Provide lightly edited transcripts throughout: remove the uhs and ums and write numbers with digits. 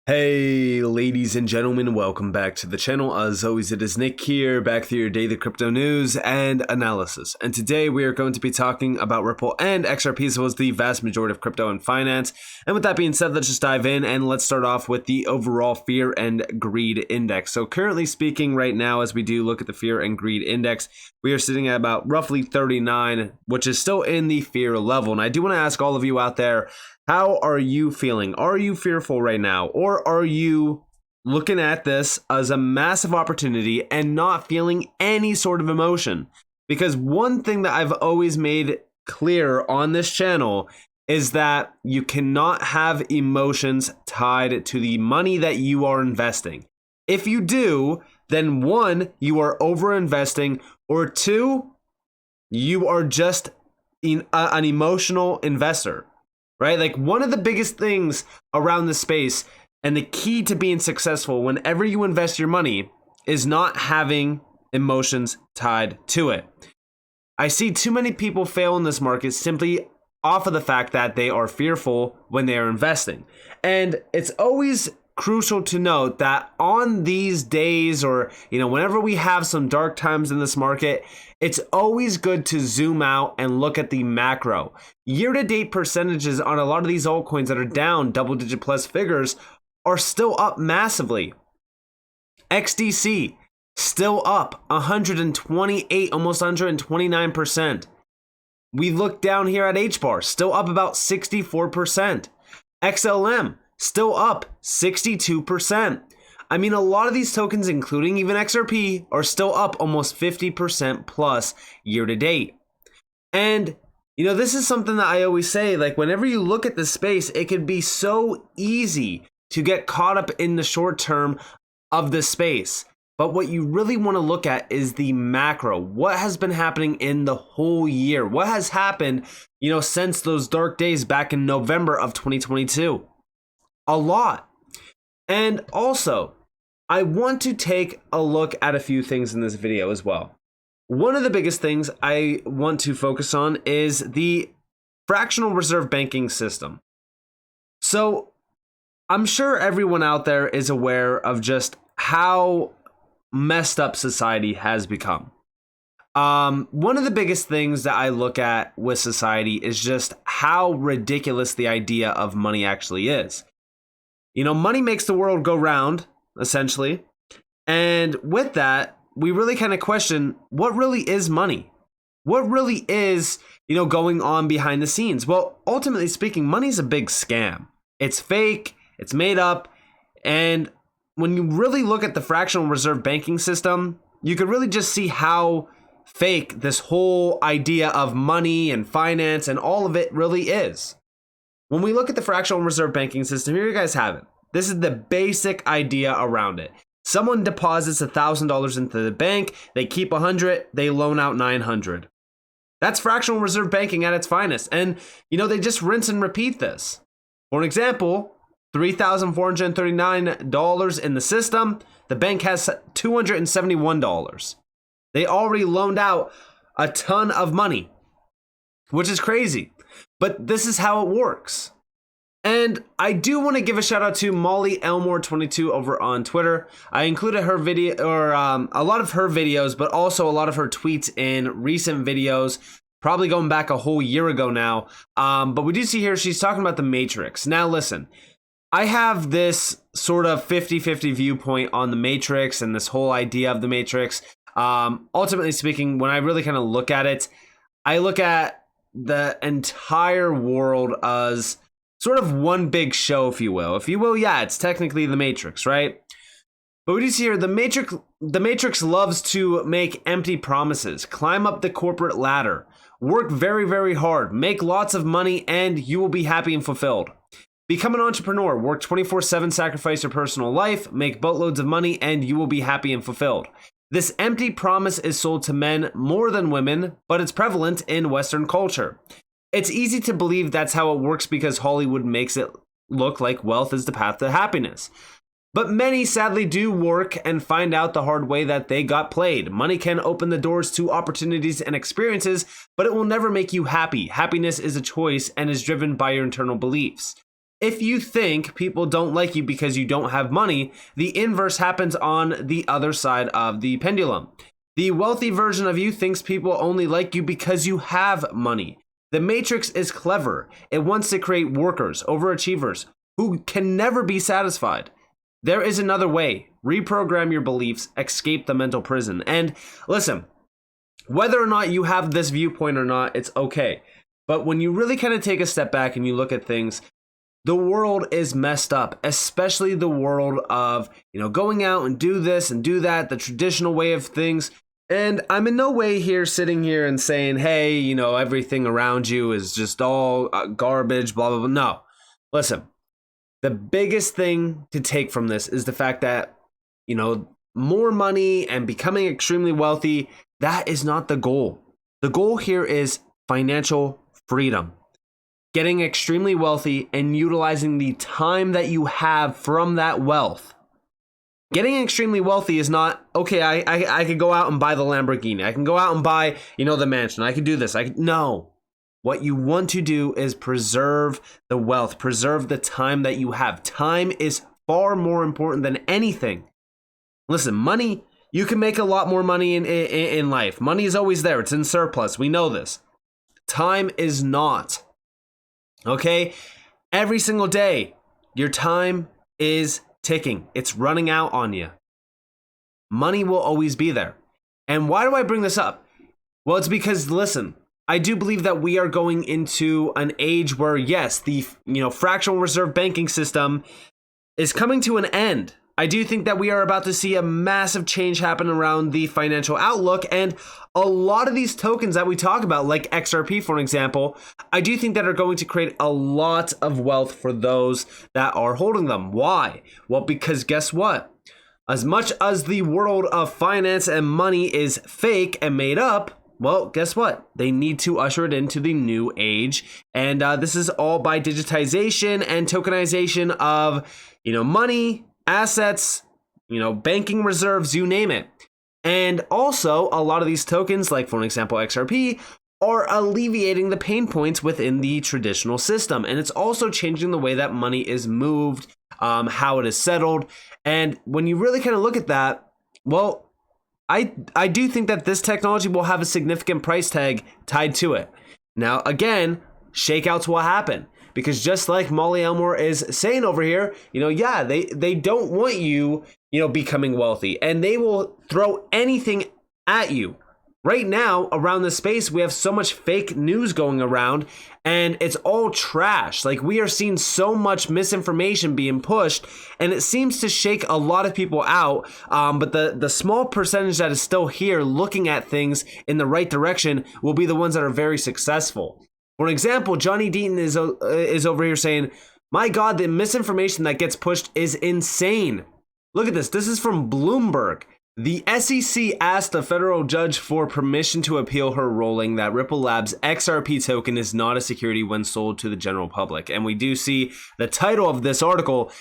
Hey ladies and gentlemen, welcome back to the channel. As always, it is Nick here, back for your daily crypto news and analysis. And today we are going to be talking about Ripple and XRP, as well as the vast majority of crypto and finance. And with that being said, let's just dive in and let's start off with the overall fear and greed index. So currently speaking right now, as we do look at the fear and greed index, we are sitting at about roughly 39, which is still in the fear level. And I do want to ask all of you out there, how are you feeling? Are you fearful right now? Or are you looking at this as a massive opportunity and not feeling any sort of emotion? Because one thing that I've always made clear on this channel is that you cannot have emotions tied to the money that you are investing. If you do, then one, you are over investing, or two, you are just an emotional investor. Right? Like, one of the biggest things around this space and the key to being successful whenever you invest your money is not having emotions tied to it. I see too many people fail in this market simply off of the fact that they are fearful when they are investing. And it's always crucial to note that on these days, or whenever we have some dark times in this market, it's always good to zoom out and look at the macro. Year-to-date percentages on a lot of these altcoins that are down double-digit plus figures are still up massively. XDC still up 128, almost 129%. We look down here at HBAR, still up about 64%. XLM still up 62%. I mean, a lot of these tokens, including even XRP, are still up almost 50% plus year to date. And, this is something that I always say, like, whenever you look at this space, it can be so easy to get caught up in the short term of the space. But what you really want to look at is the macro. What has been happening in the whole year? What has happened, since those dark days back in November of 2022? A lot. And also, I want to take a look at a few things in this video as well. One of the biggest things I want to focus on is the fractional reserve banking system. So I'm sure everyone out there is aware of just how messed up society has become. One of the biggest things that I look at with society is just how ridiculous the idea of money actually is. Money makes the world go round, essentially. And with that, we really kind of question, what really is money? What really is, going on behind the scenes? Well, ultimately speaking, money's a big scam. It's fake, it's made up. And when you really look at the fractional reserve banking system, you could really just see how fake this whole idea of money and finance and all of it really is. When we look at the fractional reserve banking system, here you guys have it. This is the basic idea around it. Someone deposits $1,000 into the bank, they keep 100, they loan out 900. That's fractional reserve banking at its finest. And, they just rinse and repeat this. For an example, $3,439 in the system, the bank has $271. They already loaned out a ton of money, which is crazy. But this is how it works. And I do want to give a shout out to Molly Elmore22 over on Twitter. I included her video, or a lot of her videos, but also a lot of her tweets in recent videos, probably going back a whole year ago now. But we do see here she's talking about the Matrix. Now listen, I have this sort of 50-50 viewpoint on the Matrix and this whole idea of the Matrix. Ultimately speaking, when I really kind of look at it, I look at the entire world as sort of one big show, if you will. If you will, yeah, it's technically the Matrix, right? But what do you see here? The Matrix loves to make empty promises, climb up the corporate ladder, work very, very hard, make lots of money, and you will be happy and fulfilled. Become an entrepreneur, work 24/7, sacrifice your personal life, make boatloads of money, and you will be happy and fulfilled. This empty promise is sold to men more than women, but it's prevalent in Western culture. It's easy to believe that's how it works because Hollywood makes it look like wealth is the path to happiness. But many sadly do work and find out the hard way that they got played. Money can open the doors to opportunities and experiences, but it will never make you happy. Happiness is a choice and is driven by your internal beliefs. If you think people don't like you because you don't have money, the inverse happens on the other side of the pendulum. The wealthy version of you thinks people only like you because you have money. The matrix is clever. It wants to create workers, overachievers, who can never be satisfied. There is another way. Reprogram your beliefs, escape the mental prison. And listen, whether or not you have this viewpoint or not, it's okay. But when you really kind of take a step back and you look at things, the world is messed up, especially the world of, going out and do this and do that, the traditional way of things. And I'm in no way here sitting here and saying, hey, everything around you is just all garbage, blah, blah, blah. No. Listen, the biggest thing to take from this is the fact that, more money and becoming extremely wealthy, that is not the goal. The goal here is financial freedom. Getting extremely wealthy and utilizing the time that you have from that wealth. Getting extremely wealthy is not, okay, I could go out and buy the Lamborghini. I can go out and buy, the mansion. I could do this. No. What you want to do is preserve the wealth, preserve the time that you have. Time is far more important than anything. Listen, money, you can make a lot more money in life. Money is always there. It's in surplus. We know this. Time is not. Okay? Every single day, your time is ticking. It's running out on you. Money will always be there. And why do I bring this up? Well, it's because, listen, I do believe that we are going into an age where, yes, the fractional reserve banking system is coming to an end. I do think that we are about to see a massive change happen around the financial outlook, and a lot of these tokens that we talk about, like XRP, for example, I do think that are going to create a lot of wealth for those that are holding them. Why? Well, because guess what? As much as the world of finance and money is fake and made up, well, guess what? They need to usher it into the new age. And this is all by digitization and tokenization of, money, assets, banking reserves, you name it. And also, a lot of these tokens, like for example, XRP, are alleviating the pain points within the traditional system. And it's also changing the way that money is moved, how it is settled. And when you really kind of look at that, well, I do think that this technology will have a significant price tag tied to it. Now, again, shakeouts will happen. Because just like Molly Elmore is saying over here, they don't want you, becoming wealthy. And they will throw anything at you. Right now, around this space, we have so much fake news going around, and it's all trash. Like, we are seeing so much misinformation being pushed, and it seems to shake a lot of people out. But the small percentage that is still here looking at things in the right direction will be the ones that are very successful. For example, Johnny Deaton is over here saying, my God, the misinformation that gets pushed is insane. Look at this. This is from Bloomberg. The SEC asked a federal judge for permission to appeal her ruling that Ripple Labs' XRP token is not a security when sold to the general public. And we do see the title of this article,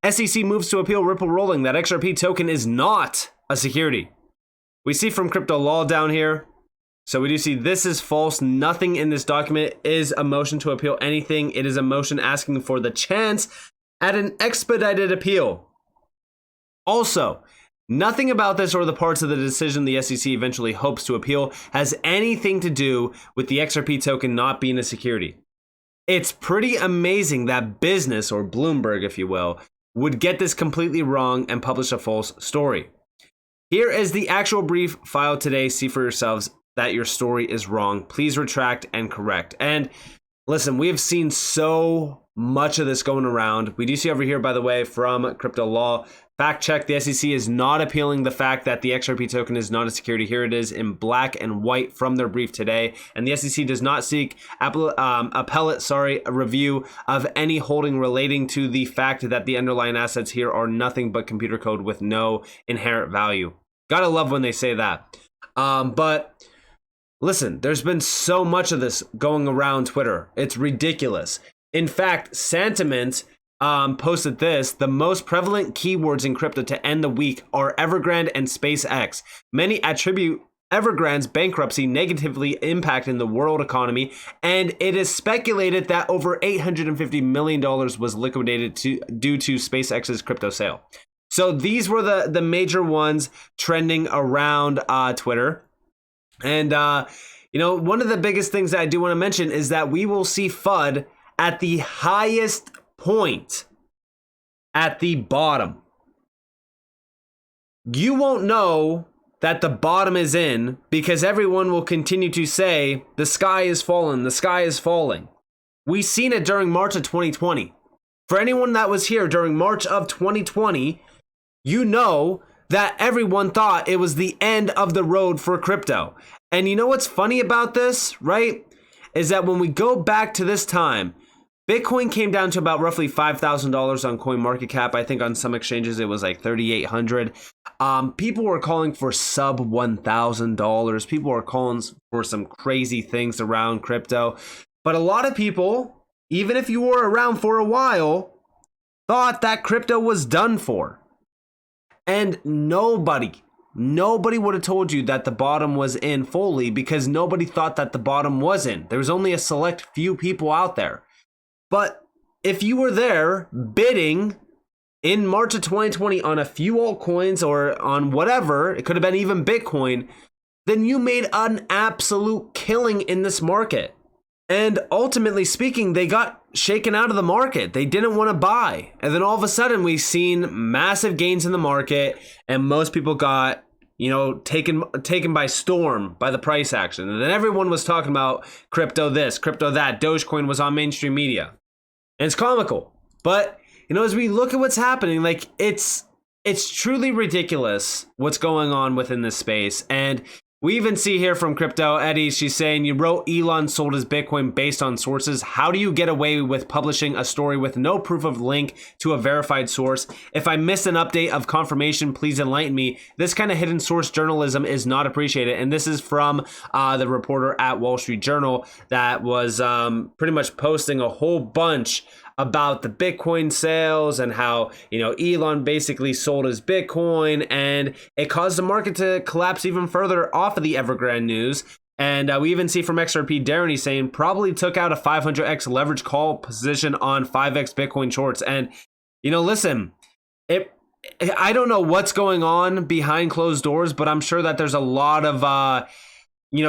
SEC moves to appeal Ripple ruling that XRP token is not a security. We see from Crypto Law down here. So we do see this is false. Nothing in this document is a motion to appeal anything. It is a motion asking for the chance at an expedited appeal. Also, nothing about this or the parts of the decision the SEC eventually hopes to appeal has anything to do with the XRP token not being a security. It's pretty amazing that business, or Bloomberg if you will, would get this completely wrong and publish a false story. Here is the actual brief filed today. See for yourselves that your story is wrong. Please retract and correct. And listen, we have seen so much of this going around. We do see over here, by the way, from Crypto Law, fact check, the SEC is not appealing the fact that the XRP token is not a security. Here it is in black and white from their brief today. And the SEC does not seek appellate review of any holding relating to the fact that the underlying assets here are nothing but computer code with no inherent value. Gotta love when they say that. But listen, there's been so much of this going around Twitter. It's ridiculous. In fact, Sentiment posted this: the most prevalent keywords in crypto to end the week are Evergrande and SpaceX. Many attribute Evergrande's bankruptcy negatively impacting the world economy, and it is speculated that over $850 million was liquidated due to SpaceX's crypto sale. So these were the major ones trending around Twitter. And, one of the biggest things that I do want to mention is that we will see FUD at the highest point at the bottom. You won't know that the bottom is in because everyone will continue to say the sky is falling, the sky is falling. We seen it during March of 2020. For anyone that was here during March of 2020, you know that everyone thought it was the end of the road for crypto. And you know what's funny about this, right? Is that when we go back to this time, Bitcoin came down to about roughly $5,000 on CoinMarketCap. I think on some exchanges it was like $3,800. People were calling for sub $1,000. People were calling for some crazy things around crypto. But a lot of people, even if you were around for a while, thought that crypto was done for. And nobody would have told you that the bottom was in fully because nobody thought that the bottom was in. There was only a select few people out there. But if you were there bidding in March of 2020 on a few altcoins or on whatever, it could have been even Bitcoin, then you made an absolute killing in this market. And ultimately speaking, they got shaken out of the market. They didn't want to buy. And then all of a sudden we've seen massive gains in the market and most people got, taken by storm by the price action. And then everyone was talking about crypto this, crypto that. Dogecoin was on mainstream media. And it's comical. But, as we look at what's happening, like it's truly ridiculous what's going on within this space. And we even see here from Crypto Eddie, she's saying, you wrote Elon sold his Bitcoin based on sources. How do you get away with publishing a story with no proof of link to a verified source? If I missed an update of confirmation, please enlighten me. This kind of hidden source journalism is not appreciated. And this is from the reporter at Wall Street Journal that was pretty much posting a whole bunch about the Bitcoin sales and how, Elon basically sold his Bitcoin and it caused the market to collapse even further off of the Evergrande news. And we even see from XRP Darren, he's saying probably took out a 500x leverage call position on 5x Bitcoin shorts. And, listen, I don't know what's going on behind closed doors, but I'm sure that there's a lot of,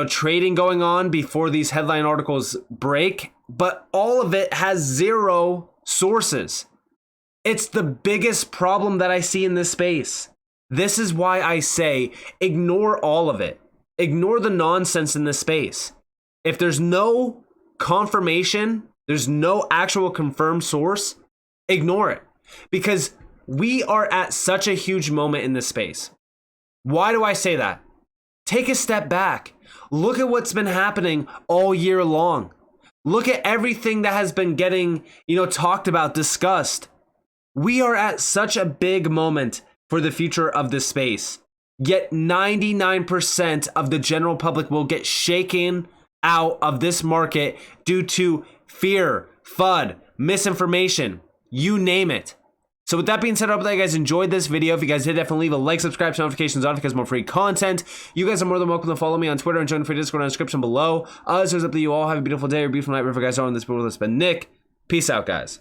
trading going on before these headline articles break. But all of it has zero sources. It's the biggest problem that I see in this space. This is why I say ignore all of it. Ignore the nonsense in this space. If there's no confirmation, there's no actual confirmed source, ignore it. Because we are at such a huge moment in this space. Why do I say that? Take a step back. Look at what's been happening all year long. Look at everything that has been getting, talked about, discussed. We are at such a big moment for the future of this space. Yet 99% of the general public will get shaken out of this market due to fear, FUD, misinformation, you name it. So with that being said, I hope that you guys enjoyed this video. If you guys did, definitely leave a like, subscribe, turn notifications on because more free content. You guys are more than welcome to follow me on Twitter and join the free Discord in the description below. It's up to you all. Have a beautiful day or beautiful night wherever you guys are in this world. It's been Nick. Peace out, guys.